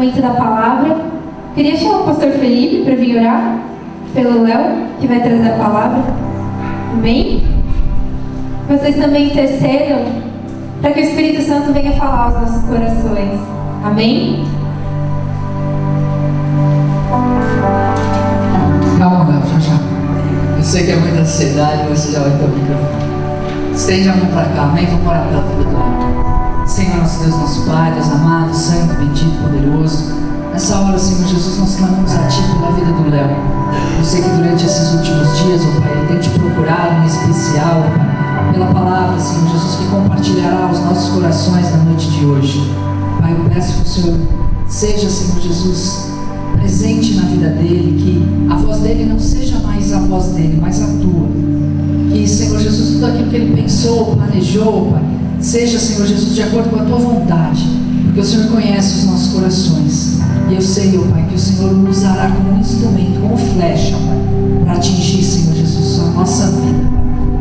momento da palavra. Queria chamar o pastor Felipe para vir orar pelo Léo, que vai trazer a palavra. Amém? Vocês também intercedam para que o Espírito Santo venha falar aos nossos corações. Amém? Calma, Léo, já. Eu sei que é muita ansiedade, você já vai ter o microfone. Estende a mão para cá, amém? Vamos orar pela vida do Léo. Senhor, nosso Deus, nosso Pai, Deus amado, santo, bendito, poderoso. Nessa hora, Senhor Jesus, nós clamamos a Ti pela vida do Léo. Eu sei que durante esses últimos dias, ó Pai, ele tem Te procurado em especial, ó Pai, pela palavra, Senhor Jesus, que compartilhará os nossos corações na noite de hoje. Pai, eu peço que o Senhor seja, Senhor Jesus, presente na vida dele, que a voz dele não seja mais a voz dele, mas a Tua. Que, Senhor Jesus, tudo aquilo que ele pensou, planejou, Pai, seja, Senhor Jesus, de acordo com a Tua vontade, porque o Senhor conhece os nossos corações. E eu sei, ó Pai, que o Senhor o usará como um instrumento, como flecha, Pai, para atingir, Senhor Jesus, a nossa vida.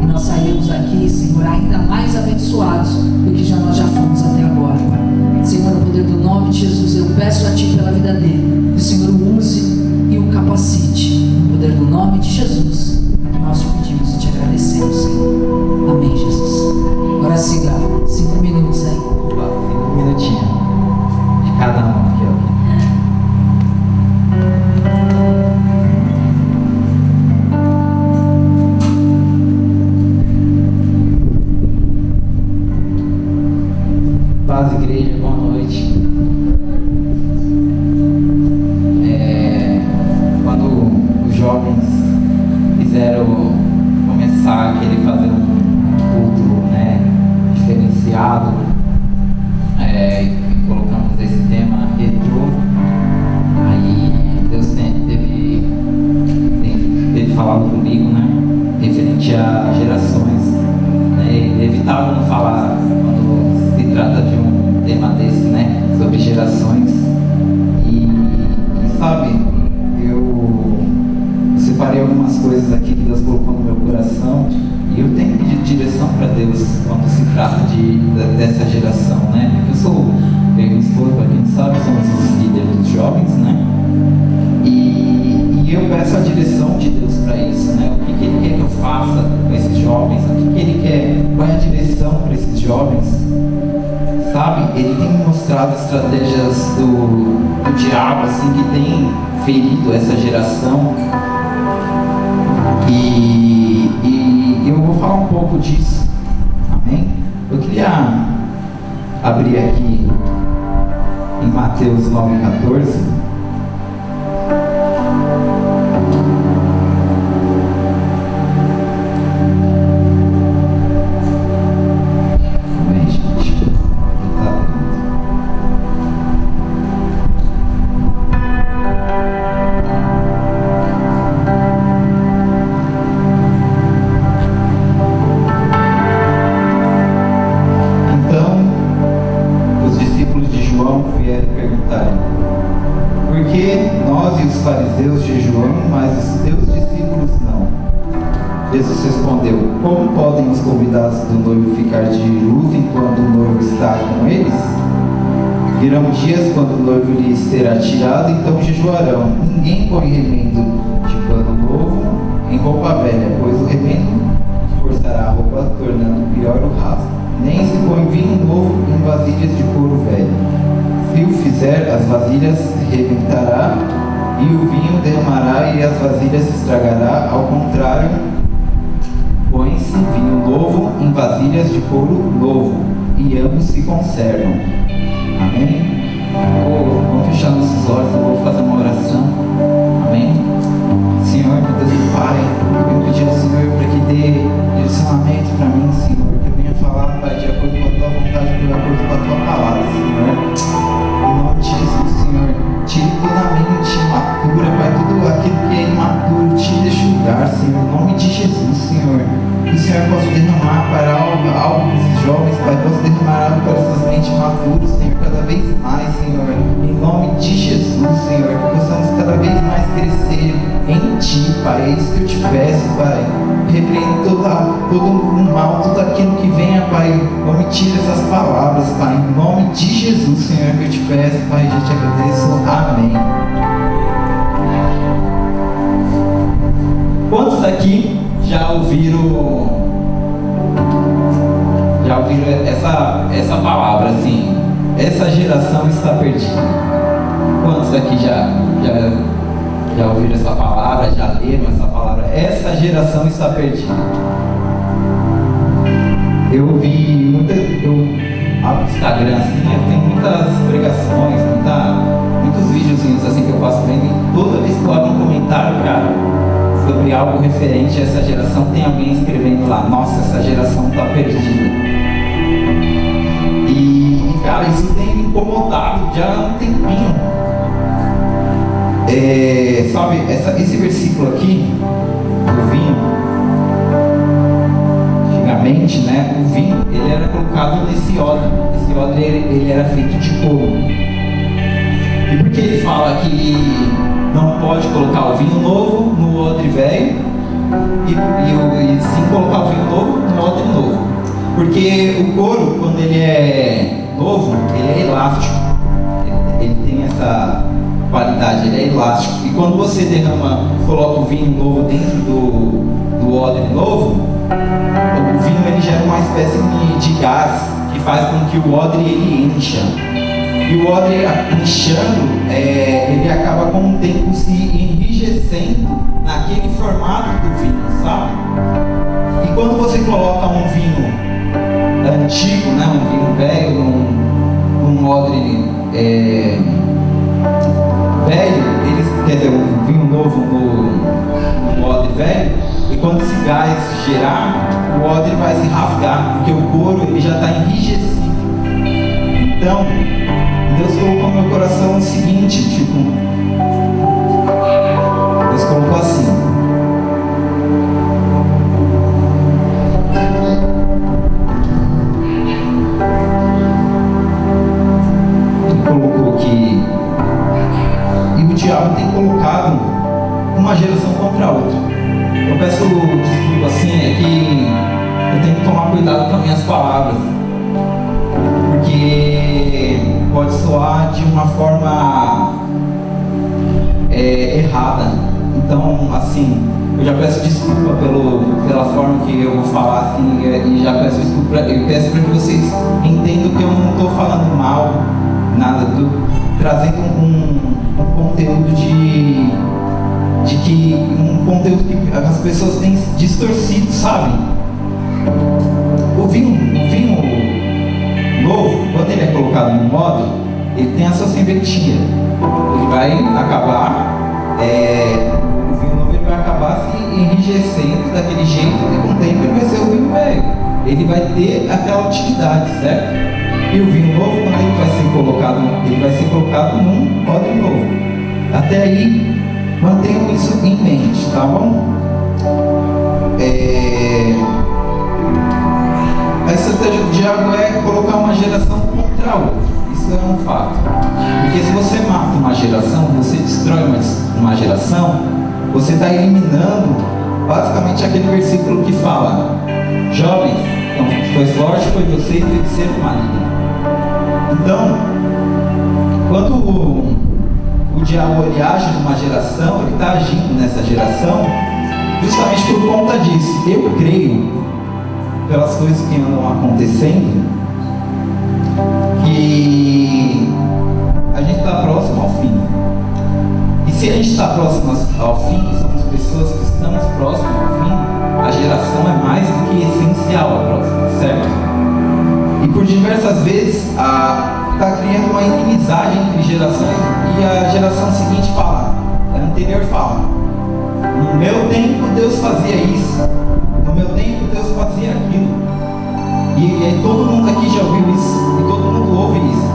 E nós sairemos daqui, Senhor, ainda mais abençoados do que nós já fomos até agora, Pai. Senhor, no poder do nome de Jesus, eu peço a Ti pela vida dele, que o Senhor o use e o capacite. No poder do nome de Jesus, que nós te pedimos e te agradecemos, Senhor. Amém, Jesus. Agora siga 5 minutos aí. 5 minutinhos de cada um aqui, ó. Paz, igreja, boa noite. Quando os jovens quiseram começar a querer fazer um culto, né, diferenciado, colocamos esse tema retrô, aí Deus teve falado comigo, né, referente a gerações, né, é inevitável não falar quando se trata de um tema desse, né, sobre gerações. E sabe, eu separei algumas coisas aqui que Deus colocou no meu coração e eu tenho pedido direção para Deus quando se trata dessa geração, né, porque eu e minha esposa, para quem sabe, somos os líderes dos jovens, né, e eu peço a direção de Deus para isso, né, o que Ele quer que eu faça com esses jovens, o que Ele quer, qual é a direção para esses jovens, sabe? Ele tem me mostrado estratégias do diabo, assim, que tem ferido essa geração, e eu vou falar um pouco disso, amém? Eu queria abrir aqui em Mateus 9,14. Fariseus jejuam, mas os teus discípulos não. Jesus respondeu: como podem os convidados do noivo ficar de luto enquanto o noivo está com eles? Virão dias quando o noivo lhes será tirado, então jejuarão. Ninguém põe remendo de pano novo em roupa velha, pois o remendo forçará a roupa, tornando pior o rasgo. Nem se põe vinho novo em vasilhas de couro velho. Se o fizer, as vasilhas rebentará e o vinho derramará e as vasilhas se estragará. Ao contrário, põe-se vinho novo em vasilhas de couro novo, e ambos se conservam. Amém? Vamos fechar nossos olhos, eu vou fazer uma oração. Amém? Senhor, meu Deus e Pai, eu venho pedir ao Senhor para que dê direcionamento para mim, Senhor, que eu venha falar, Pai, de acordo com a Tua vontade, de acordo com a Tua palavra, Senhor. Em nome de Jesus, Senhor, tire toda a mente imatura, Pai, tudo aquilo que é imaturo, tire deste lugar, Senhor, em nome de Jesus, Senhor. Que o Senhor possa derramar para algo para esses jovens, Pai, possa derramar algo para essas mentes imaturas, Senhor, cada vez mais, Senhor, em nome de Jesus, Senhor, que possamos cada vez mais crescer em Ti, Pai, é isso que eu te peço, Pai. Repreendo todo o mal, tudo aquilo que venha, Pai, omite essas palavras, Pai, em nome de Jesus, Senhor, que eu te peço, Pai, já te agradeço. ouviram essa palavra assim, essa geração está perdida? Quantos aqui já ouviram essa palavra, já leram essa palavra? Essa geração está perdida. Eu vi no Instagram assim, eu tenho muitas pregações, muitos videozinhos assim que eu passo vendo, e toda vez que eu abro um comentário, cara, sobre algo referente a essa geração, tem alguém escrevendo lá: nossa, essa geração está perdida. E cara, isso tem me incomodado já há um tempinho. Sabe, esse versículo aqui do vinho, antigamente, né, o vinho ele era colocado nesse odre. Esse odre ele era feito de couro. E por que ele fala que não pode colocar o vinho novo no odre velho e sim colocar o vinho novo no odre novo? Porque o couro, quando ele é novo, ele é elástico. Ele tem essa qualidade, ele é elástico. E quando você coloca o vinho novo dentro do odre novo, o vinho ele gera uma espécie de gás que faz com que o odre ele encha. E o odre inchando, ele acaba com o tempo se enrijecendo naquele formato do vinho, sabe? E quando você coloca um vinho antigo, né, um vinho velho, num odre velho, quer dizer, um vinho novo no odre velho, e quando esse gás gerar, o odre vai se rasgar, porque o couro ele já está enrijecido. Então, Deus colocou no meu coração o seguinte, Deus colocou assim: Ele colocou que o diabo tem colocado uma geração contra a outra. Eu peço desculpa assim, é que eu tenho que tomar cuidado com as minhas palavras, porque pode soar de uma forma errada. Então, assim, eu já peço desculpa pela forma que eu vou falar, assim, e já peço desculpa, eu peço para que vocês entendam que eu não estou falando mal, nada, estou trazendo um conteúdo um conteúdo que as pessoas têm distorcido, sabe? O vinho novo, quando ele é colocado no modo, ele tem a sua serventia. Ele vai acabar, o vinho novo ele vai acabar se enrijecendo daquele jeito, e com o tempo ele vai ser o vinho velho. Ele vai ter aquela utilidade, certo? E o vinho novo, quando ele vai ser colocado num odre novo. Até aí, mantenham isso em mente, tá bom? A estratégia do diabo é colocar uma geração contra a outra. Isso é um fato. Porque se você mata uma geração, você destrói uma geração, você está eliminando basicamente aquele versículo que fala: jovens, então, pois forte foi você e feiticeiro maligno. Então, quando o diabo ele age numa geração, ele está agindo nessa geração justamente por conta disso. Eu creio, pelas coisas que andam acontecendo, que a gente está próximo ao fim. E se a gente está próximo ao fim, somos pessoas que estamos próximos ao fim, a geração é mais do que essencial a próxima, certo? E por diversas vezes está criando uma inimizade entre gerações, e a geração seguinte fala, a anterior fala: no meu tempo Deus fazia isso, no meu tempo Deus fazia aquilo. E todo mundo aqui já ouviu isso, e todo mundo ouve isso.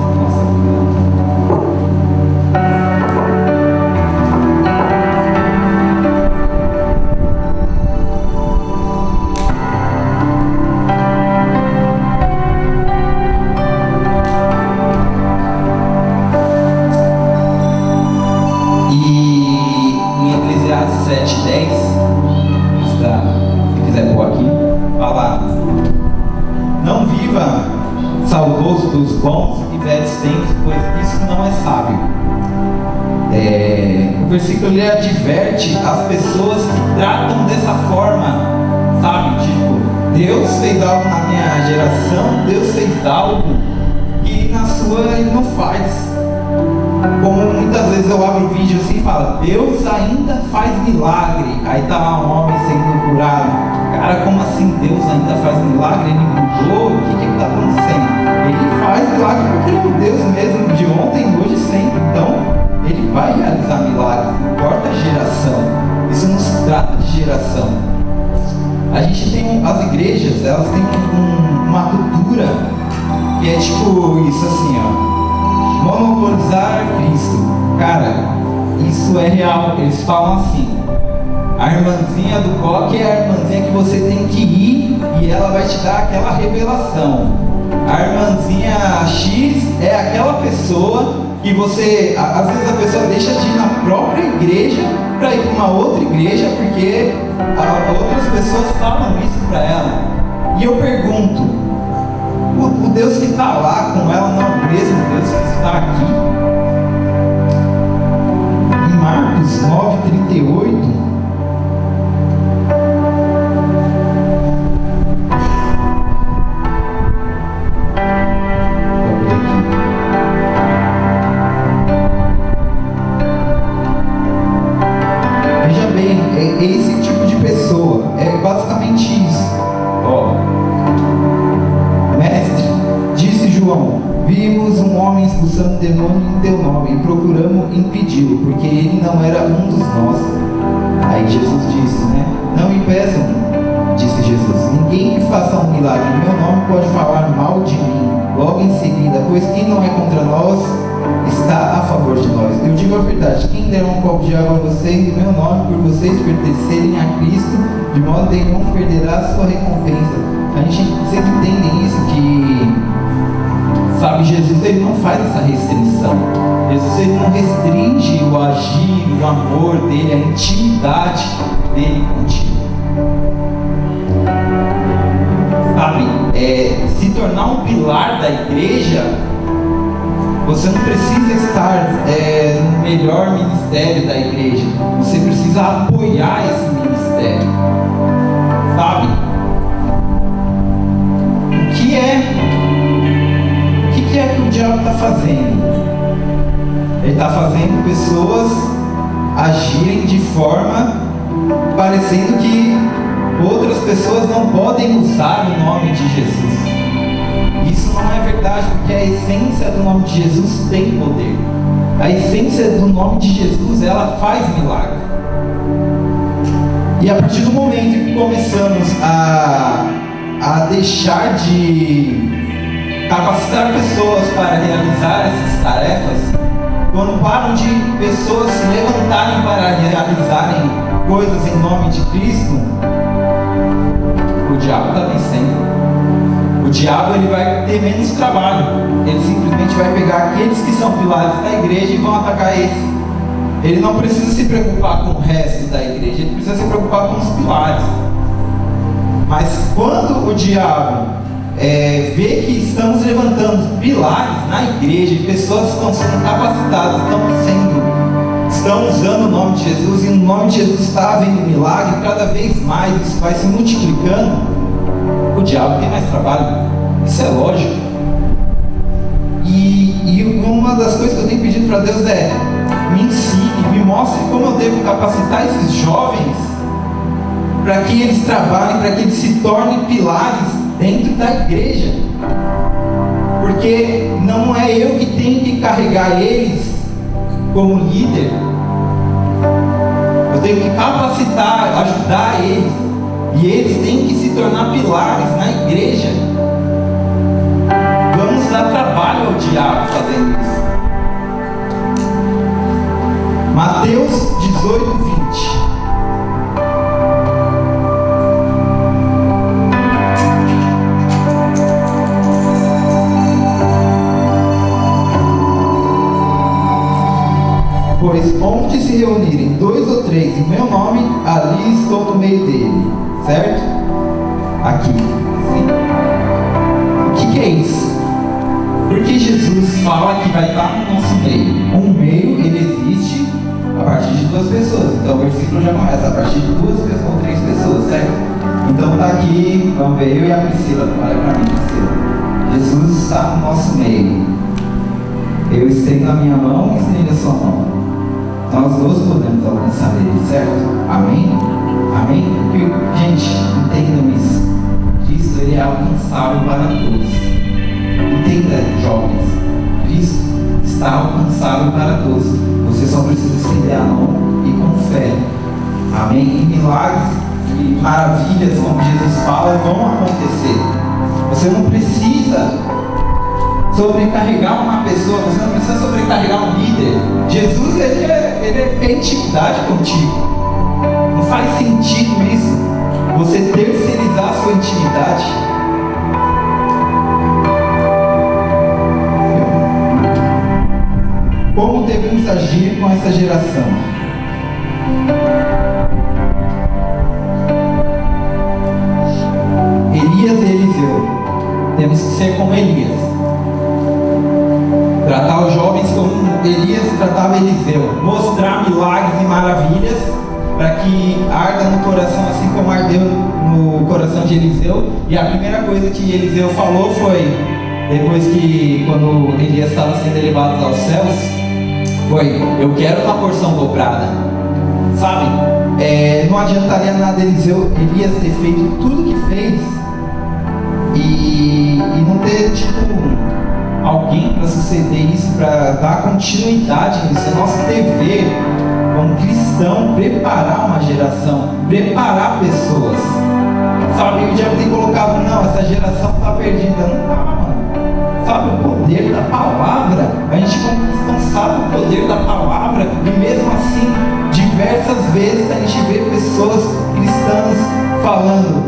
Saudoso dos bons e velhos tempos, pois isso não é sábio. O versículo ele adverte as pessoas que tratam dessa forma Sabe, tipo, Deus fez algo na minha geração, Deus fez algo que na sua ele não faz. Como muitas vezes eu abro o vídeo assim e falo, Deus ainda faz milagre. Aí tá lá um homem sendo curado. Cara, como assim Deus ainda faz milagre? Ele mudou? O que está acontecendo? Ele faz milagre porque ele é o Deus mesmo de ontem, hoje e sempre. Então, ele vai realizar milagres, não importa a geração. Isso não se trata de geração. A gente tem as igrejas, elas têm uma cultura que é tipo isso assim, ó. Monopolizar Cristo. Cara, isso é real. Eles falam assim: a irmãzinha do coque é a irmãzinha que você tem que ir e ela vai te dar aquela revelação. A irmãzinha X é aquela pessoa que você, às vezes a pessoa deixa de ir na própria igreja para ir para uma outra igreja porque outras pessoas falam isso para ela. E eu pergunto, o Deus que está lá com ela não é o mesmo Deus que está aqui? Em Marcos 9:38, veja bem, é esse tipo de pessoa, é basicamente isso. Ó, mestre, disse João, vimos um homem expulsando demônio em teu nome e procuramos impedi-lo, porque ele não era um dos nossos. Aí Jesus disse, não me peçam, disse Jesus, ninguém que faça um milagre em meu nome pode falar mal de mim. Logo em seguida, pois quem não é contra nós está a favor de nós. Eu digo a verdade, quem der um copo de água a vocês em meu nome, por vocês pertencerem a Cristo, de modo nenhum perderá a sua recompensa. A gente sempre entende isso, que sabe, Jesus ele não faz essa restrição. Jesus ele não restringe o agir, o amor dele, a intimidade dele contigo. Sabe, se tornar um pilar da igreja, você não precisa estar no melhor ministério da igreja. Você precisa apoiar esse ministério. Sabe? O que é que o diabo está fazendo? Ele está fazendo pessoas agirem de forma parecendo que outras pessoas não podem usar o nome de Jesus. Isso não é verdade, porque a essência do nome de Jesus tem poder. A essência do nome de Jesus, ela faz milagre. E a partir do momento que começamos a deixar de capacitar pessoas para realizar essas tarefas, quando param de pessoas se levantarem para realizarem coisas em nome de Cristo, o diabo está vencendo. O diabo ele vai ter menos trabalho. Ele simplesmente vai pegar aqueles que são pilares da igreja e vão atacar esse. Ele não precisa se preocupar com o resto da igreja, ele precisa se preocupar com os pilares. Mas quando o diabo vê que estamos levantando pilares na igreja e pessoas estão sendo capacitadas, estão usando o nome de Jesus, e o nome de Jesus está havendo milagre, cada vez mais isso vai se multiplicando, o diabo tem mais trabalho. Isso é lógico. E uma das coisas que eu tenho pedido para Deus é: me ensine, me mostre como eu devo capacitar esses jovens para que eles trabalhem, para que eles se tornem pilares dentro da igreja. Porque não é eu que tenho que carregar eles como líder. Eu tenho que capacitar, ajudar eles. E eles têm que se tornar pilares na igreja. Vamos dar trabalho ao diabo fazendo isso. Mateus 18:20. Pois onde se reunirem 2 ou 3 em meu nome, ali estou no meio dele. Certo? Aqui. Sim. O que é isso? Porque Jesus fala que vai estar no nosso meio. Um meio, ele existe a partir de 2 pessoas. Então o versículo já começa a partir de 2 ou 3 pessoas, certo? Então tá aqui, vamos ver, eu e a Priscila. Olha pra mim, Priscila. Jesus está no nosso meio. Eu estendo a minha mão e estendo a sua mão. Nós dois podemos alcançar Ele, certo? Amém? Amém? Porque, gente, entendam isso. Cristo, Ele é alcançável para todos. Entenda, jovens. Cristo está alcançável para todos. Você só precisa estender a mão e com fé. Amém? E milagres e maravilhas, como Jesus fala, vão acontecer. Você não precisa sobrecarregar uma pessoa, você não precisa sobrecarregar um líder. Jesus, ele é intimidade contigo. Não faz sentido isso, você terceirizar a sua intimidade. Como devemos agir com essa geração? Elias e Eliseu. Temos que ser como Elias. Tratar os jovens como Elias tratava Eliseu. Mostrar milagres e maravilhas para que arda no coração assim como ardeu no coração de Eliseu. E a primeira coisa que Eliseu falou foi, depois que quando Elias estava sendo elevado aos céus, foi: eu quero uma porção dobrada. Sabe? Não adiantaria nada Elias ter feito tudo que fez e não ter alguém para suceder isso, para dar continuidade nisso. É nosso dever como cristão preparar uma geração, preparar pessoas. Sabe? Eu já tenho colocado, não, essa geração está perdida. Não está, mano. Sabe, o poder da palavra, a gente não sabe o poder da palavra, e mesmo assim, diversas vezes a gente vê pessoas cristãs falando,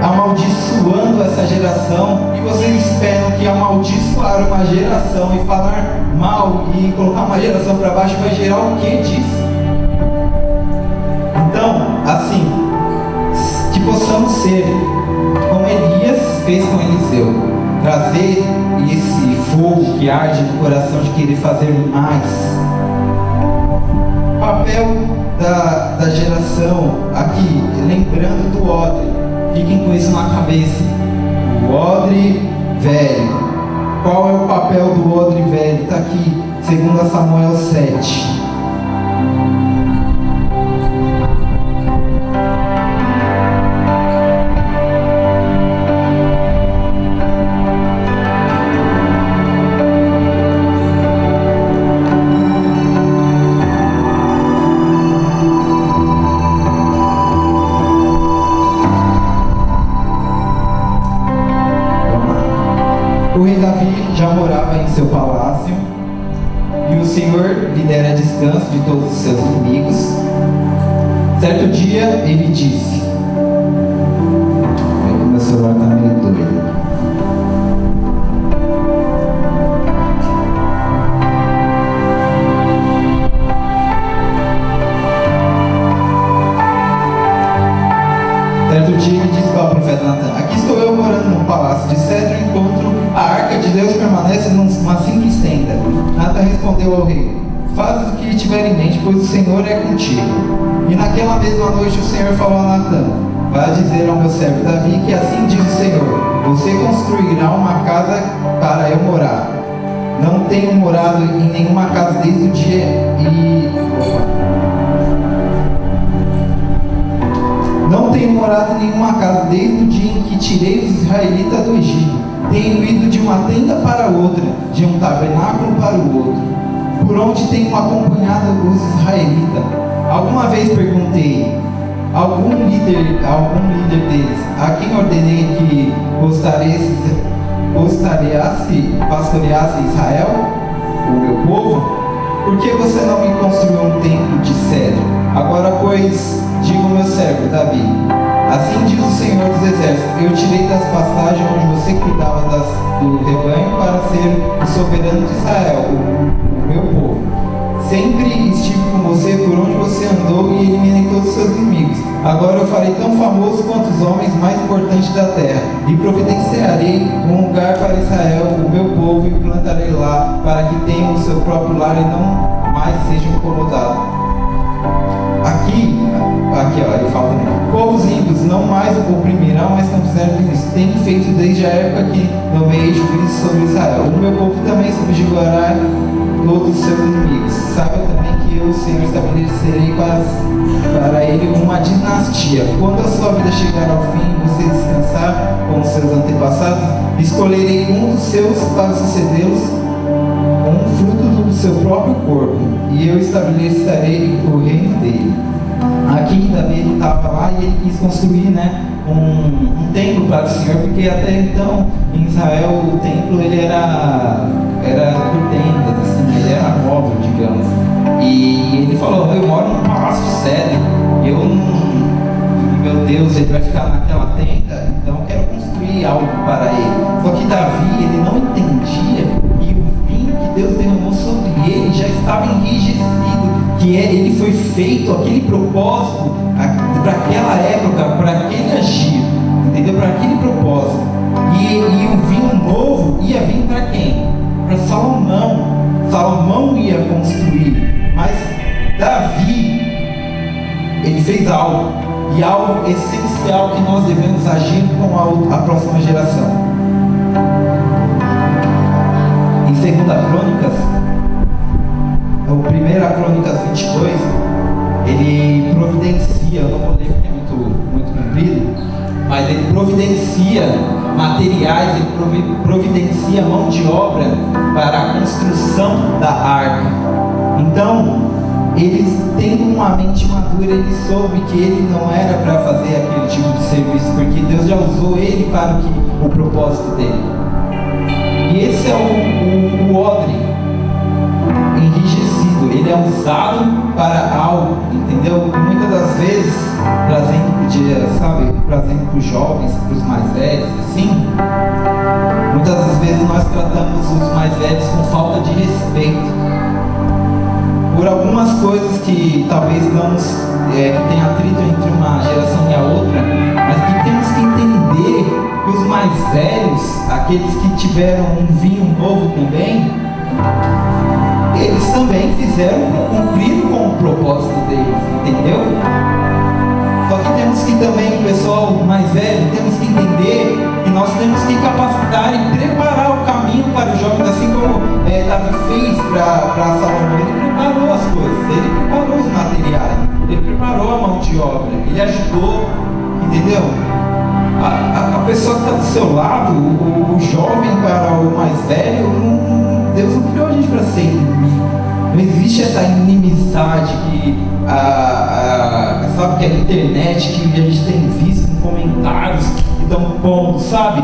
amaldiçoando essa geração, e vocês esperam que amaldiçoar uma geração e falar mal e colocar uma geração para baixo vai gerar o que disso? Então, assim, que possamos ser como Elias fez com Eliseu, trazer esse fogo que arde no coração de querer fazer mais. O papel da geração aqui, lembrando do odre, fiquem com isso na cabeça. O odre velho. Qual é o papel do odre velho? Está aqui, 2 Samuel 7. O rei Davi já morava em seu palácio, e o Senhor lhe dera descanso de todos os seus inimigos. Certo dia ele disse: meu celular está meio doido. Certo dia ele disse para o profeta Natan: aqui estou eu morando num palácio de cedro, enquanto a arca de Deus permanece numa simples tenda. Natan respondeu ao rei: faz o que tiver em mente, pois o Senhor é contigo. E naquela mesma noite o Senhor falou a Natan: vai dizer ao meu servo Davi que assim diz o Senhor: você construirá uma casa para eu morar. Não tenho morado em nenhuma casa desde o dia Não tenho morado em nenhuma casa desde o dia em que tirei os israelitas do Egito. Tenho ido de uma tenda para outra, de um tabernáculo para o outro, por onde tenho acompanhado os israelitas. Alguma vez perguntei algum líder deles, a quem ordenei que pastoreasse Israel, o meu povo? Por que você não me construiu um templo de cedro? Agora, pois, diga ao meu servo Davi: assim diz o Senhor dos Exércitos: eu tirei das pastagens onde você cuidava do rebanho para ser o soberano de Israel, o meu povo. Sempre estive com você por onde você andou e eliminei todos os seus inimigos. Agora eu farei tão famoso quanto os homens mais importantes da terra, e providenciarei um lugar para Israel, o meu povo, e plantarei lá, para que tenham o seu próprio lar e não mais sejam incomodados. Aqui ó, ele fala também: povos ímpios não mais o oprimirão, mas não fizeram isso. Tenho feito desde a época que nomeei juízo sobre Israel. O meu povo também subjugará todos os seus inimigos. Saiba também que eu, o Senhor, estabelecerei para ele uma dinastia. Quando a sua vida chegar ao fim e você descansar com os seus antepassados, escolherei um dos seus para sucedê-los, um fruto do seu próprio corpo, e eu estabelecerei o reino dele. Aqui Davi estava lá e ele quis construir, né, um templo para o Senhor, porque até então em Israel o templo ele era por tendas, assim, ele era móvel, digamos. E ele falou: eu moro num palácio de cedro, meu Deus, ele vai ficar naquela tenda, então eu quero construir algo para ele. Só que Davi, ele não entendia que o vinho que Deus derramou sobre ele já estava enrijecido, que ele foi feito, aquele propósito, para aquela época, para aquele agir, entendeu? Para aquele propósito. E o vinho novo ia vir para quem? Para Salomão. Salomão ia construir, mas Davi, ele fez algo, e algo essencial que nós devemos agir com a próxima geração. Em 2 Crônicas, ou 1 Crônicas 22, ele providencia, eu não vou ler porque é muito comprido, mas ele providencia materiais, ele providencia mão de obra para a construção da arca. Então, ele, tendo uma mente madura, ele soube que ele não era para fazer aquele tipo de serviço, porque Deus já usou ele para o propósito dele. E esse é o odre enrijecido, ele é usado para algo, entendeu? E muitas das vezes, trazendo para os jovens, para os mais velhos, assim, muitas das vezes nós tratamos os mais velhos com falta de respeito, por algumas coisas que talvez não que tem atrito entre uma geração e a outra, mas que temos que entender que os mais velhos, aqueles que tiveram um vinho novo também, eles também cumpriram com o propósito deles, entendeu? Só que temos que também, o pessoal mais velho, temos que entender que nós temos que capacitar e preparar o caminho para os jovens, assim como Davi fez para Salomão. Ele preparou as coisas, ele preparou os materiais, ele preparou a mão de obra, ele ajudou, entendeu? A pessoa que está do seu lado, o jovem para o mais velho, Deus não criou a gente para ser inimigo. Não existe essa inimizade sabe, que é a internet, que a gente tem visto em comentários que estão pondo, sabe?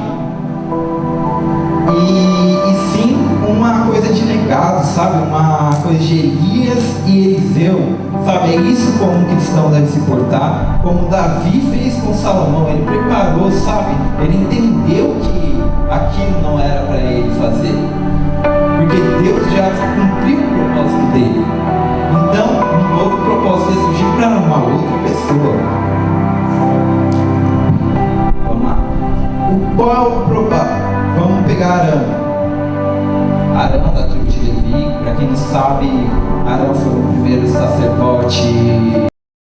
E sim uma coisa de legado, sabe? Uma coisa de Elias e Eliseu, sabe? É isso como um cristão deve se portar, como Davi fez com Salomão. Ele preparou, sabe? Ele entendeu que aquilo não era para ele fazer, porque Deus já cumpriu o propósito dele. Então, um novo propósito vai surgir para uma outra pessoa.